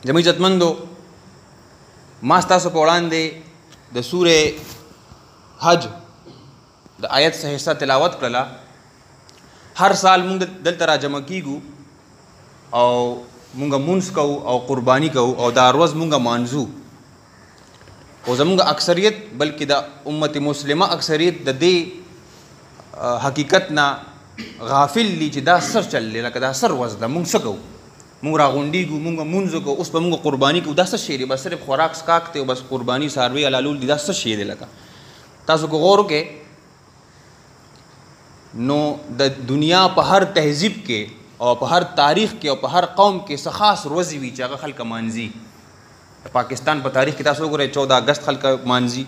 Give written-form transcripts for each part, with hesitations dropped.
زموږ عزتمندو، ما ستاسو په وړاندې د سورې حج د آیت څخه حصه تلاوت کړله. هر سال مونږ دلته را جمع کیږو او مونږ مونځ کوو او قرباني کوو او دا ورځ مونږ مانځو. او زمونږ اکثریت بلکې د امت مسلمه اکثریت د دې حقیقت نه غافل دي چې دا سر چل دی، لکه دا سر ورځ ده، مونږ څه کوو؟ مونږ راغونډېږو، مونږ مونځ کوو، اوس به مونږ قرباني کوو. دا څه شی دی؟ بس صرف خوراک سکاک دی او بس قرباني څاروي حلالول دي. دا څه شی دی؟ لکه تاسو کو غور وکړئ نو د دنیا په هر تهذیب کې او په هر تاریخ کې او په هر قوم کې څه خاص ورځې وي چې هغه خلک مانځي. د پاکستان په تاریخ کې تاسو وګورئ 14 اگست خلک مانځي.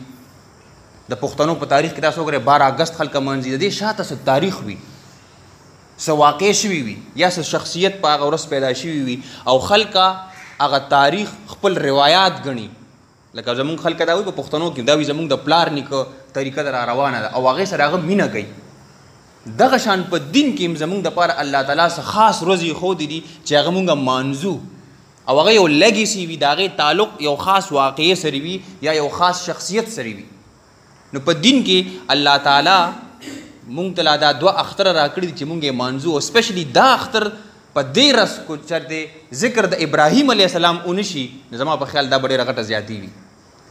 د پښتنو په تاریخ کې تاسو وګورئ 12 اگست خلک مانځي. د دې شاته څه تاریخ وي، څه واقع شوي وي، یا څه شخصیت په هغه ورځ پیدا شوي وي او خلکه هغه تاریخ خپل روایات ګڼي. لکه زمونږ خلک دا وایي په پښتنو کې دا وایي زمونږ د پلار نیکه طریقه در روانه ده او هغې سره هغه مینه کوي. دغه شان په دین کې هم زمونږ دپاره الله تعالی څه خاص ورځې ښودې دي چې هغه مونږ مانځو او هغه یو لیګسي وي، د هغې تعلق یو خاص واقعې سره وي یا یو خاص شخصیت سره وي. نو په دین کې الله تعالی مونږ ته دا 2 اختر راکړي دي چې مونږ یې مانځو. او سپیشلی دا اختر په دې رس کو چرته ذکر د ابراهیم علیه السلام اونشي، زما په خیال دا به ډېره غټه زیاتي وي.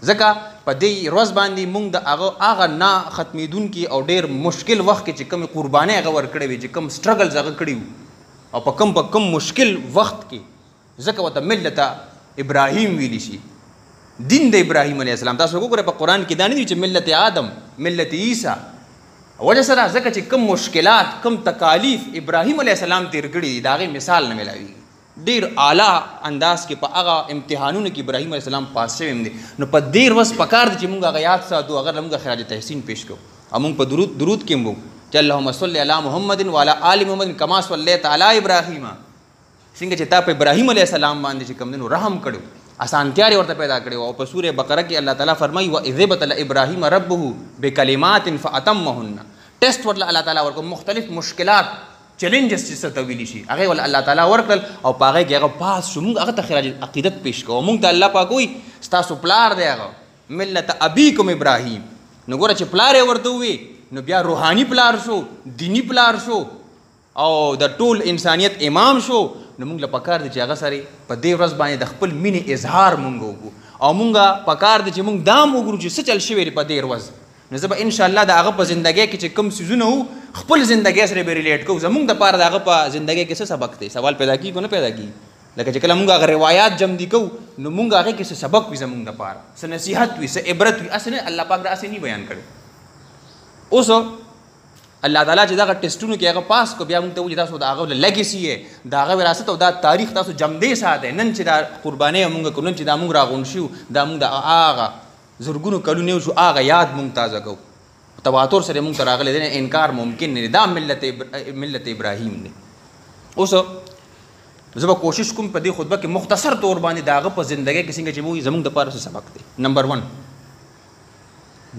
ځکه په دې ورځ باندې مونږ د هغه نه ختمېدونکي او ډېر مشکل وخت کې چې کومې قربانۍ هغه ورکړې وي، چې کوم سټرګلز هغه کړي وو او په کم مشکل وخت کې، ځکه ورته ملت ابراهیم ویلی شي، دین د ابراهیم علیه السلام. تاسو وګورئ په قرآن کې دا نه دي چې ملت آدم، ملت عیسی. وجه سره ځکه چې کم مشکلات کم تکالیف ابراهیم علیه السلام تیر کړي دي، د هغې مثال نه میلاویږي. ډېر اعلی انداز کې په هغه امتحانونو کې ابراهیم علیه السلام پاس شوی دی. نو په دې ورځ پکار دی چې مونږ هغه یاد ساتو، هغه له مونږ خراج تحسین پیش کړو او مونږ په درود کې مونږ چې اللهم صل علی محمد وعلی آل محمد کما صلیت علی ابراهیم، څنګه چې تا په ابراهیم علیه السلام باندې چې کوم دینو رحم کړو، اسانتیا ورته پیدا کړو. او په سورې بقره کې الله تعالی فرمایي واذ ابتلى ابراهیم ربه بکلمات فاتمهن. ټیسټ ورله الله تعالی ورکړو، مختلف مشکلات چیلنجز چې څه ته ویلی شي هغې ول الله تعالی ورکړل او په هغې کې هغه پاس شو. مونږ هغه ته خراج عقیدت پیش کوو. مونږ ته الله پاک وایي ستاسو پلار دی هغه ملت ابیکم ابراهیم. نو ګوره چې پلار یې ورته ووی نو بیا روحاني پلار شو، دینی پلار شو او د ټول انسانیت امام شو. نو مونږ له پکار دی چې هغه سره په دې ورځ باندې د خپل مینې اظهار مونږ وکړو او مونږ پکار دی چې مونږ دا هم وګورو چې څه چل شوی دی په دې ورځ. نو زه به انشاءالله د هغه په زندګۍ کې چې کوم څیزونه وو خپل زندګۍ سره به ریلیټ کوو. زمونږ دپاره د هغه په زندګۍ کې څه سبق دی؟ سوال پیدا کېږي نه پیدا کېږي؟ لکه چې کله مونږ هغه روایات جمع کوو نو مونږ هغې کې څه سبق وي زمونږ دپاره، څه نصیحت وي، څه عبرت وي. هسې نه الله پاک دا هسې نه بیان کړی. اوس الله تعالی چې دغه ټیسټونو کې هغه پاس کو بیا مونږ ته وایي تاسو د هغه لیګسي یې، د هغه وراثت او دا تاریخ تاسو جمدې ساتئ. نن چې دا قربانۍ مونږ کوو، نن چې دا مونږ راغونډ شو، دا مونږ د هغه زرګونو کلونه شو هغه یاد مونږ تازه کوو. تواتر سره مونږ ته راغلی دی، انکار ممکن نه دی. دا ملت ابراهیم دی. اوس زه به کوشش کوم په دې خطبه کې مختصر طور باندې د هغه په زندګۍ کې څنګه چې موږ زموږ دپاره څه سبق دی. نمبر 1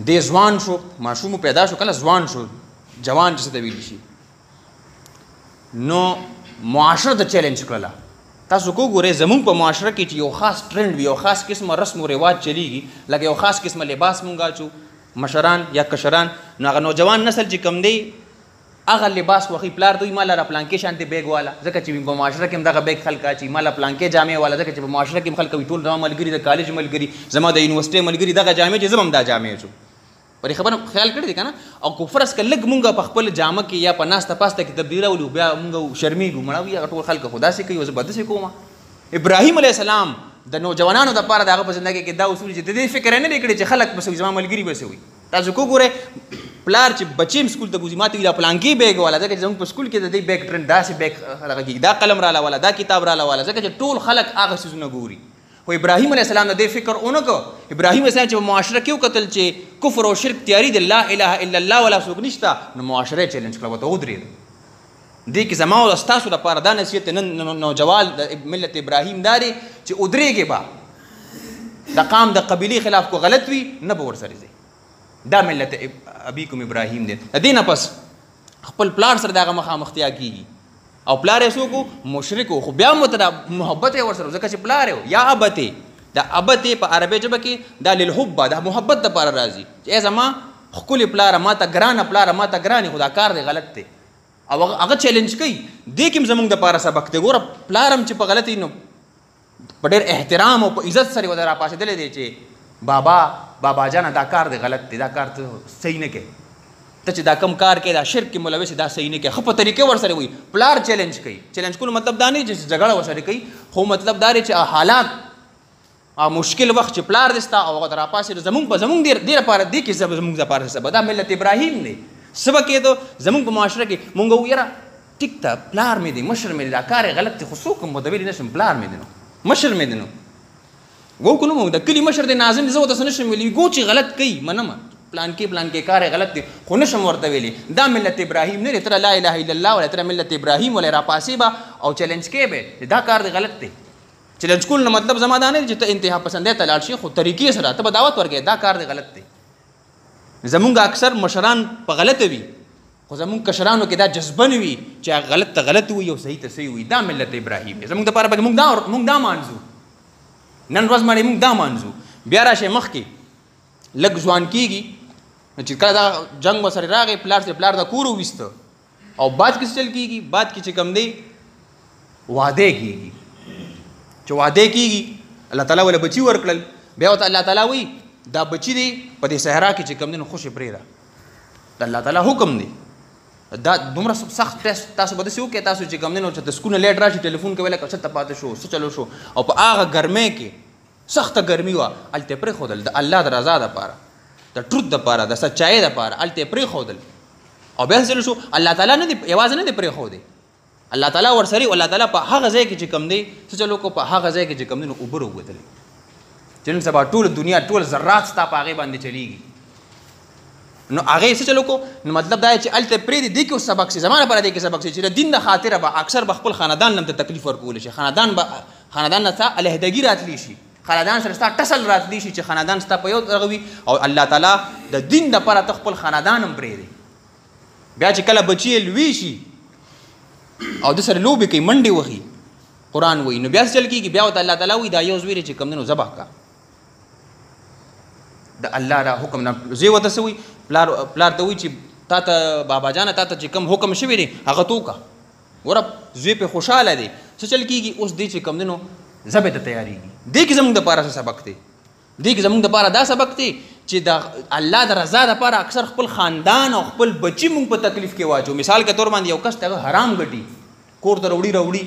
دی ځوان شو، ماشوم پیدا شو، کله ځوان شو، جوان چې څه ته ویلی شي، نو معاشره د چیلنج کړله. تاسو کو ګورئ زمونږ په معاشره کې چې یو خاص ټرینډ وي، یو خاص قسمه رسم و رواج چلیږي، لکه یو خاص قسمه لباس مونږ اچو مشران یا کشران، نو هغه نوجوان نسل چې کم دی هغه لباس خوښوي. پلار دوی ما لره پلانکې شانتې بیګ والا، ځکه چې په معاشره کې هم دغه بیګ خلک اچي. ما له پلانکې جامې والا، ځکه چې په معاشره کې هم خلک وي ټول زما ملګري، د کالج ملګري، زما د یونیورسټۍ ملګري دغه جامې چې زه هم دا جامې اچوم. پرې خبره خیال کړی دی که نه؟ او که فرض که لږ مونږ په خپل جامه کې یا په ناسته پاسته کې تبدیلي راولو بیا مونږ شرمېږو، مړه وي هغه ټول خلک خو داسې کوي، زه به داسې کوم. ابراهیم علیه السلام د نوجوانانو دپاره د هغه په زندګۍ کې دا اصول چې د دې فکر یې نه دی کړی چې خلک به زما ملګري به څه وي. تاسو کو ګورئ پلار چې بچې هم سکول ته بوځي ما ته وي دا پلانکې بیګ والا، ځکه چې زموږ په سکول کې د دې بیګ ټرینډ داسې بیګ دغه کېږي، دا قلم راله والا، دا کتاب راله والا، ځکه چې ټول خلک هغه څیزونه ګوري. خو ابراهیم علیه السلام د دې فکر ونه کړ. ابراهیم علیه السلام چې په معاشره کې وکتل چې کفر او شرک تیاري د لا اله الا الله ولا څوک نشته، نو معاشره یې چیلنج کړه، ورته ودرېد. دې کې زما او ستاسو لپاره دا نصیحت نن نوجوان د ملت ابراهیم دا دی چې ودرېږې به د قام د قبیلې خلاف کو غلط وي نه به ورسره ځئ. دا ملت ابیکم ابراهیم دی. د دې نه پس خپل پلار سره د هغه مخامختیا کېږي. او پلار یې څوک مشرک خو بیا متدا محبت یې ورسره ځکه چې پلار یې یا ابته دا ابته په عربي ژبه کې دا للحب دا محبت لپاره راځي چې ای زما ښکلې پلاره ما ته ګرانه پلاره ما ته ګرانې خو دا کار دی غلط دی او هغه چیلنج کوي دې کې هم زموږ دپاره سبق دی ګوره پلار هم چې په غلطي نو په ډېر احترام او په عزت سره ورته راپاڅېدلی دی چې بابا جانه دا کار دی غلط دی دا کار ته صحیح نه کوي ته چې دا کم کار کوي دا شرک کې ملوث دا صحیح نه کوي ښه په طریقې ورسره وي پلار چیلنج کوي چیلنج کولو مطلب دا نه چې جګړه ورسره کوي خو مطلب دا دی چې حالات او مشکل وخت چې پلار دې ستا او هغه راپاسې زموږ دې لپاره دې کې زموږ دپاره سبق دا ملت ابراهیم دی سبق یې د زموږ په معاشره کې مونږ وو یاره ټیک ته پلار مې دی مشر مې دی دا کار یې غلط دی خو څوک هم ورته ویلی نه شم پلار مې دی نو مشر مې دی نو وو که نه د کلي مشر دی ناظم دی زه ورته څه نه شم ویلی ګو چې غلط کوي منم پلان کې کار یې غلط دی خو نه شم ورته ویلی دا ملت ابراهیم نه دی تره لا اله الا الله ولا تره ملت ابراهیم ولا راپاسې به او چیلنج کوې به دا کار دی غلط دی چیلنج کول نه مطلب زما دا نه دی چې ته انتها پسندۍ ته لاړ شي خو طریقې سره ته به دعوت ورکوې دا کار دی غلط دی زمونږ اکثر مشران په غلطه وي خو زمونږ کشرانو کې دا جذبه نه وي چې غلط ته غلط وي او صحیح ته صحیح وي دا ملت ابراهیم دی زمونږ دپاره پکې مونږ دا مانځو نن ورځ باندې مونږ دا مانځو بیا راشئ مخکې لږ ځوان کېږي چې کله دا جنګ ورسره راغی پلار دا کور وویسته او بعد کې څه چل کېږي بعد کې چې کوم دی واده کېږي چې واده کېږي الله تعالی ولې بچي ورکړل بیا ورته الله تعالی وایي دا بچی دی په دې صحرا کې چې کوم دی نو خوشې پرېږده د الله تعالی حکم دی دا دومره سخت ټیسټ تاسو به داسې وکړئ تاسو چې کوم دی نو چې دسکونه لیټ راشي ټلیفون کوي لکه څه ته پاتې شو څه چلو شو او په هغه ګرمۍ کې سخته ګرمي وه هلته یې پرېښودل د الله د رضا دپاره د ټروت دپاره د سچایۍ دپاره هلته یې پرېښودل او بیا څه شو الله تعالی نه دی یوازې نه دی پرېښودی الله تعالی ورسره الله تعالی په هغه ځای کې چې کوم دی څه چلو کو په هغه ځای کې چې کوم دی نو اوبه راووتلې چې نن سبا ټول دنیا ټول ذرات ستا په هغې باندې چلیږي نو هغې څه چلو کو نو مطلب دا چې هلته پرېږدي دې کې اوس سبق شي زما لپاره دې کې سبق شي چې د دین د خاطره به اکثر به خپل خاندان نه ته تکلیف ورکولی شي خاندان نه ستا علیحدګي راتلی شي خاندان سره ستا ټسل راتلی شي چې خاندان ستا په یو دغه وي او الله تعالی د دین دپاره ته خپل خاندان هم پرېږدي بیا چې کله بچي یې لوی شي او د سره لوبې کوي منډې وهي قرآن وایي نو بیا څه چل کېږي بیا ورته الله تعالی وایي دا یو زوی دی چې کوم دی نو ذبح کا د الله را حکم نه زوی ورته څه وایي پلار ته وایي چې تا ته بابا جانه تا ته چې کوم حکم شوی دی هغه تو وکړه وره زوی پې خوشحاله دی څه چل کېږي اوس دی چې کوم دی نو ذبح ته تیارېږي دې کې زموږ دپاره څه سبق دی دې کې زموږ دپاره دا سبق دی چې د الله د رضا دپاره اکثر خپل خاندان او خپل بچي مونږ په تکلیف کې واچو مثال کے طور باندې یو کس ته هغه حرام ګټي کور ته راوړي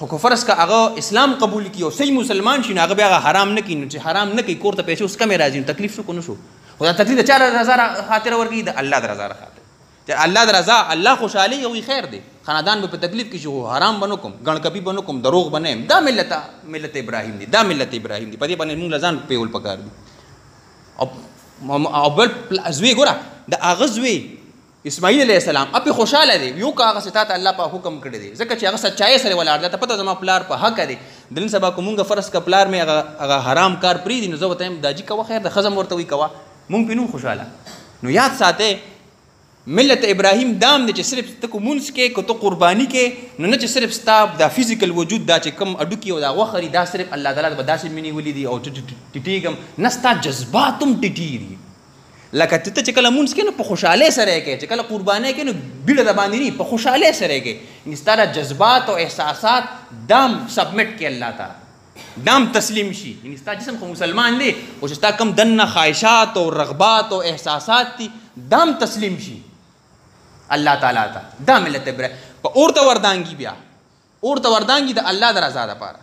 خو که فرض که هغه اسلام قبول کړي او صحیح مسلمان شي نو هغه بیا هغه حرام نه کوي نو چې حرام نه کوي کور ته پیسې اوس کمې راځي نو تکلیف شو که نه شو خو دا تکلیف د چا رضا خاطره ورکوي د الله د رضا خاطر چې الله د رضا الله خوشحالي وي خیر دی خاندان به په تکلیف کې شي حرام به نه کوم ګڼکپي به نه کوم دروغ به نه یم دا ملت ابراهیم دی دا ملت ابراهیم دی په دې باندې موږ له ځان پیول پکار دي او بل زوی ګوره د هغه زوی اسماعیل علیه السلام اپې خوشحاله دی یو که هغه ستا ته الله په حکم کړی دی ځکه چې هغه سچایۍ سره ولاړ دی ته پته زما پلار په حقه دی د نن سبا که مونږ فرض که پلار مې هغه حرام کار پرېږدي نو زه ورته یم دا جي کوه خیر د ښځه م ورته وایي کوه مونږ پې نو خوشحاله نو یاد ساتئ ملت ابراهیم دام دی چې صرف ته که مونځ کې که ته قرباني کې نو نه چې صرف ستا دا فزیکل وجود دا چې کم اډوکي او دا غوښه دا صرف الله تعالی به داسې مینې ولي دي او ټیټېږم نه ستا جذبات هم ټیټېږي لکه ته چې کله مونځ کې نو په خوشحالۍ سره یې کوې چې کله قربانۍ کې نو بیړه د باندې نه په خوشحالۍ سره یې کوې یعنې ستا د جذبات او احساسات دام سبمټ کې الله تعالی دام تسلیم شي یعنې ستا جسم خو مسلمان دی او چې ستا کم دننه خواهشات او رغبات او احساسات دي دام تسلیم شي الله تعالی ته دا ملت ابراهیم په اور ته وردانګي بیا اور ته وردانګي د الله د رضا دپاره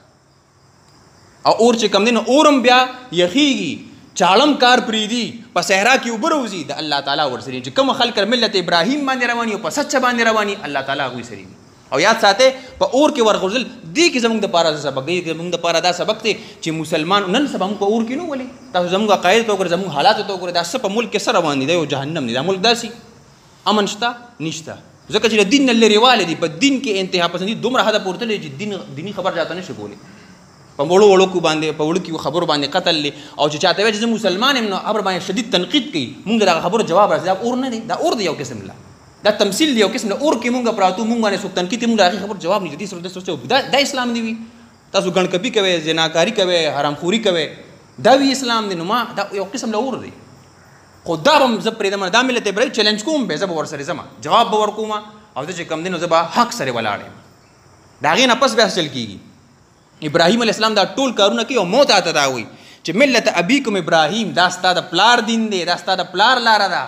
او اور چې کم دی نو اورم بیا یخیږي چاړم کار پرېږدي په صحرا کې اوبه راوځي د الله تعالی ورسره چې کوم خلک ملت ابراهیم باندې رواني او په سچه باندې رواني الله تعالی هغوی سره وي او یاد ساتئ په اور کې ورغورځل دې کې زموږ دپاره سبق دی زموږ دپاره دا سبق دی چې مسلمان نن سبا موږ په اور کې نه ولې تاسو زموږ عقاید ته وګورئ زموږ حالاتو ته وګورئ دا څه په ملک کې څه روان دي دا یو جهنم دی دا ملک داسې امن شته نشته ځکه چې د دین نه لرېوالی دي په دین کې انتها پسندي دومره حده پورته دی چې دیني خبر چاته نشي کولی په وړو باندې په وړوکي خبرو باندې قتل لی او چې چاته وایي چې زه مسلمان یم نو امر باندې شدید تنقید کوي مونږ د هغه خبرو جواب راځي دا اور نه دی دا اور دی یو قسم له دا تمثيل دی یو قسم د اور کې مونږ پراتو مونږ باندې څوک تنقید مونږ هغه خبر جواب نه دي سره سوچو دا اسلام دی وی تاسو ګڼکپی کوي زناکاری کوي حرامخوري کوي دا وی اسلام دی نو ما دا یو قسم د اور دی خو دا هم زه پرېږدم دا ملت ابراهیم چیلنج کوم به زه به ورسره ځم جواب به ورکوم او زه چې کم دی نو زه به حق سره ولاړ یم د هغې نه پس بیا چل کېږي ابراهیم علیه السلام دا ټول کارونه کوي او موت ته دا وایي چې ملت ابیکم ابراهیم دا ستا د پلار دین دی دا ستا د پلار لاره ده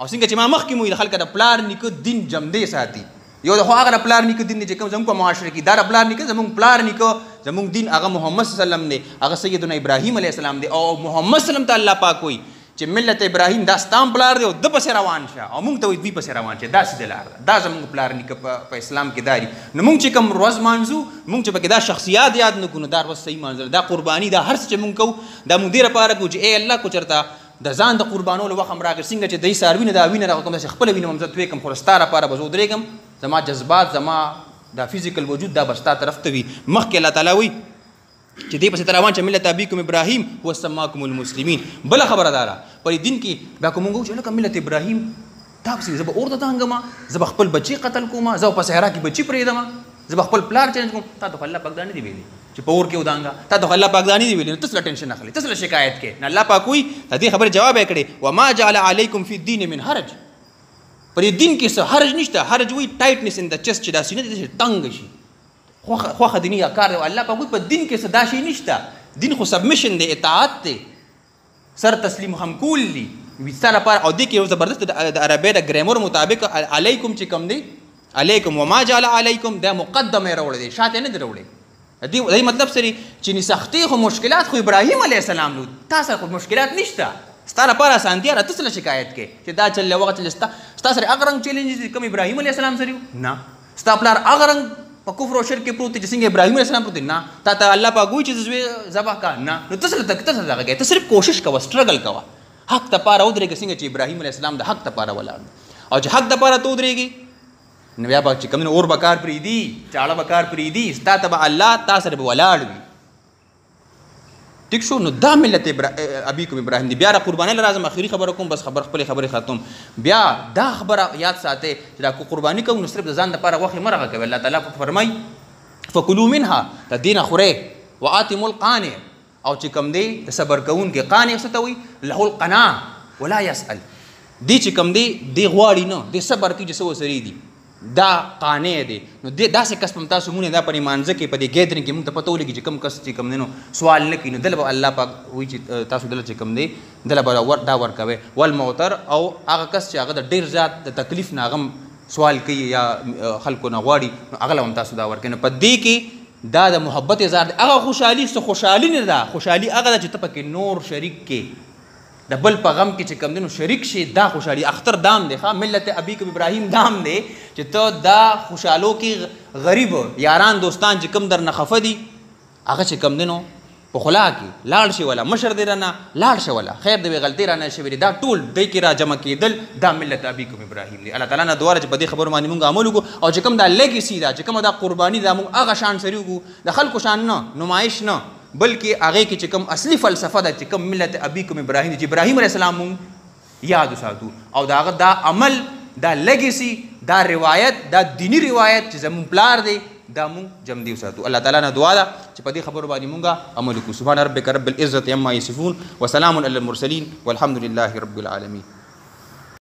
او څنګه چې ما مخکې مو د خلکو د پلار نیکه دین جمدې ساتي یو د خو هغه د پلار نیکه دین دی چې کوم زموږ په معاشره کې دا د پلار نیکه زموږ پلار نیکه زموږ دین هغه محمد صلی الله علیه وسلم دی هغه سیدنا ابراهیم علیه السلام دی او محمد صلی الله علیه وسلم ته الله پاک وایي چې ملت ابراهیم دا ستام پلار دی او د پسې روان شه او موږ ته وایي دوی پسې روان شه دا سیده لار ده دا زموږ پلار نیکه په اسلام کې داري نو موږ چې کوم ورځ مانځو موږ چې پکې دا شخصیات یاد نه کړو دا ورځ صحیح مانځل دا قرباني دا هر څه چې موږ کوو دا موږ دې لپاره کوو چې ای الله کو چېرته د ځان د قربانولو وخت هم راغی څنګه چې دی څاروي نه دا وینه راغله داسې خپله وینه هم زه توی کړم خو ستا لپاره به زه ودرېږم زما جذبات زما دا فزیکل وجود دا به ستا طرف ته وي مخکې الله تعالی وایي چې دې پسې ته روان چې ملت ابیکم ابراهیم هو سماکم المسلمین بله خبره دا ده په دین کې بیا که مونږ وایو چې لکه ملت ابراهیم دا پسې زه به اور ته تانګم زه به خپل بچي قتل کوم زه به په صحرا کې بچي پرېږدم زه به خپل پلار چینج کوم تا ته خو الله پاک دا نه دي ویلي چې په اور کې ودانګه تا ته خو الله پاک دا نه دي ویلي نو ته څه ټینشن اخلې ته څه شکایت کې نه الله پاک وایي د دې خبرې جواب یې کړی وما جعل علیکم فی الدین من حرج په دې دین کې څه حرج نشته حرج وایي ټایټنس ان د چست چې دا سینه دې تنګ شي خوخه دینی کار دی الله پاک په دین کې صدا شي نشته دین خو سبمیشن دی اطاعت دی سر تسلیم هم کول دی وستاره پر او دې کې یو زبردست د عربی د ګرامر مطابق علیکم چې کوم دی علیکم وما جعل علیکم دا مقدمه راوړی دی شاته نه دی راوړی دې مطلب سری چې سختي خو مشکلات خو ابراهیم علیه السلام نو تاسو خو مشکلات نشته ستاره پر اسانتیا را تاسو شکایت کې چې دا چل وخت ستا سره هغه رنګ چیلنج کوم ابراهیم علیه السلام سره نه ستا پلار هغه رنګ په کفر او شرک کې پروت چې څنګه ابراهیم علیه السلام پروت نه تا الله پاک وایي چې ذبح کا نه نو ته دغه ته صرف کوشش کوه سټرګل کوه حق ته پاره ودرېږه څنګه چې ابراهیم علیه السلام د حق ته پاره ولاړ او چې حق ته پاره ته ودرېږي نو بیا به چې کوم اور بکار پرېږدي چاړه بکار پرېږدي ستا ته به الله تا سره به ولاړ وي ٹھیک شو نو دا ملت ابیکم ابراهیم دی بیا را قربانی لازم اخیری خبره کوم بس خپل خبره ختم بیا دا خبره یاد ساتئ چې دا قربانی کوم نو صرف د ځان لپاره غوښې مه راغه کوي الله تعالی فرمایي فکلوا منها د دې نه خورئ وآتموا القانع او چې کوم دی د صبر کوونکي قانع څه ته وایي له القناع ولا یسأل دی چې کوم دی دی غواړي نه دی صبر کوي چې څه ورسره دي دا قانع دی نو داسې کس په تاسو مونږ دا په مانځه کې په دې ګیدرینګ کې مونږ ته پته ولګي چې کوم کس چې کوم دی نو سوال نه کوي نو دله به الله پاک وایي چې تاسو دله چې کوم دی دله به دا ورکوئ والمعتر او هغه کس چې هغه د ډېر زیات د تکلیف نه هغه سوال کوي یا خلکو نه غواړي نو هغه له هم تاسو دا ورکوئ نو په دې کې دا د محبت اظهار دی هغه خوشحالي څه خوشحالي نه ده خوشحالي هغه ده چې ته پکې نور شریک کې د بل په غم کې چې کوم دی نو شریک شي دا خوشحالي اختر دام دی ملت ابیکم ابراهیم دام دی چې ته دا خوشحالو کې غریب یاران دوستان چې کوم در نه خفه دي هغه چې کوم دی نو په خلا کې لاړ شي ولا مشر دی رانه لاړ شي ولا خیر دی غلطي رانه شوي دا ټول دی کې را جمع کېدل دا ملت ابیکم ابراهیم دی الله تعالی نه دعا چې په دې خبرو باندې مونږ عمل وکړو او چې کوم دا لیګسي دا چې کوم دا قرباني دا مونږ هغه شان سره وکړو د خلکو شان نه نمایش نه بلکې هغه کې چې کوم اصلي فلسفه ده چې کوم ملت ابیکم ابراهیم چې ابراهیم علیه السلام مونږ یاد وساتو او دا هغه دا عمل دا لیګسي دا روایت دا دینی روایت چې زمون پلار دی دا مونږ جمدي وساتو الله تعالی نه دعا ده چې په دې خبرو باندې مونږه عمل وکړو سبحان ربک رب العزة عما یصفون وسلام علی المرسلین والحمد لله رب العالمین